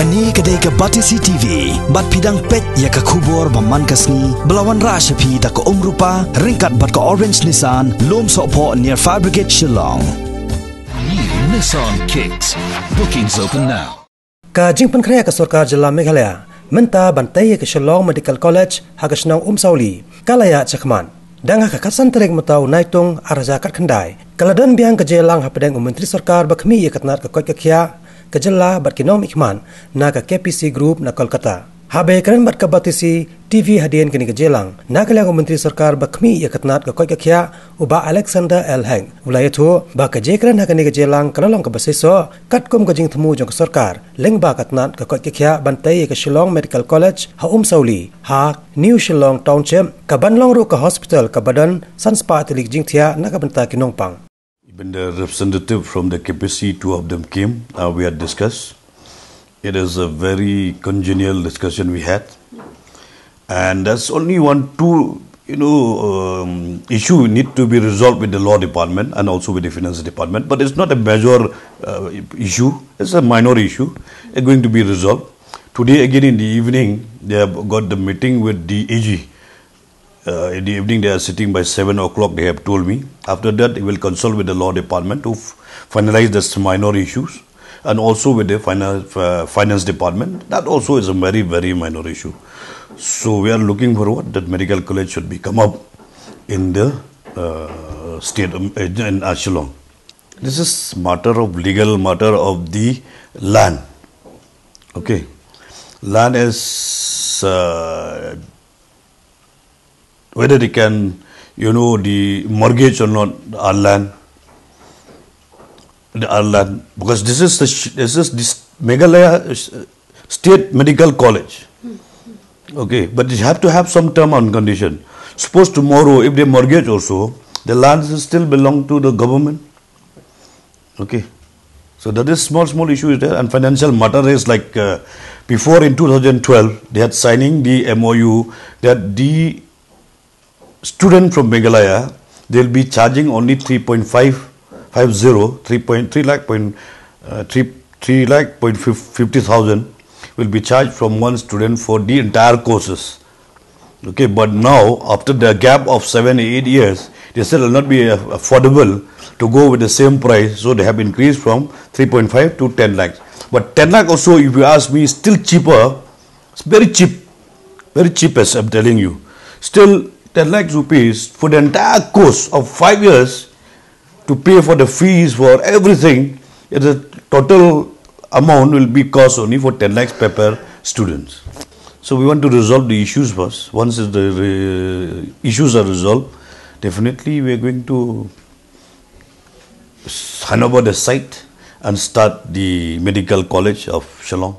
Kani kadai ke Batisi TV, bat pidang pet ya ke kubur baman kasni, belawan rashapi tak ke rupa, ringkat bat ke orange Nissan, lom sokpo near Fire Brigade Shillong. New Nissan Kicks. Bookings open now. Ka Jingpynkhreh ke Sorkar Jela Meghalaya, menta bantai ke Shillong Medical College hagasnong Umsawli, kalaya cakman. Dang hakasan tereng matau naitung arajakat kendai. Kaladan biang ke jelang hapadeng Menteri Sorkar bakmi ikatnat ke koi kekia ke jela bat kinom ikman na ke KPC Group na Kolkata. Habe keren bat ke Batisi TV hadian kini ke jelang. Na ke liang Menteri Sorkar bakmi ikatnat ke koi kekia uba Alexander L. Heng. Ulaya tu ba ke je keren hakani ke jelang kalalong ke basiso katkum ke jing temu jong ke Sorkar. Leng ba katnat ke koi kekia bantai ke Shillong Medical College ha Umsawli ha New Shillong Township ka banlong ru ke hospital ka badan sanspa tilik jing thia na ka banta kinong pang. Even the representative from the KPC, two of them came. We had discussed. It is a very congenial discussion we had, and that's only two issue need to be resolved with the law department and also with the finance department. But it's not a major issue; it's a minor issue. It's going to be resolved today. Again in the evening, they have got the meeting with the AG. In the evening, they are sitting by 7 o'clock, they have told me. After that, they will consult with the law department to finalize the minor issues and also with the finance department. That also is a very, very minor issue. So we are looking forward that medical college should be come up in the state in Shillong. This is legal matter of the land. Okay. Land is whether they can, the mortgage or not, our land, because this is this Meghalaya State Medical College. Okay, but you have to have some term and condition. Suppose tomorrow, if they mortgage also, the land still belong to the government. Okay, so that is small issue is there, and financial matter is like before in 2012 they had signing the MOU that the student from Meghalaya, they will be charging only 3.50 will be charged from one student for the entire courses. Okay, but now after the gap of 7-8 years, they said it will not be affordable to go with the same price, so they have increased from 3.5 to 10 lakhs. But 10 lakh also, if you ask me, is still cheaper. It's very cheap as I'm telling you. Still 10 lakhs rupees for the entire course of 5 years to pay for the fees for everything. The total amount will be cost only for 10 lakhs per students. So we want to resolve the issues first. Once the issues are resolved, definitely we are going to hand over the site and start the medical college of Shillong.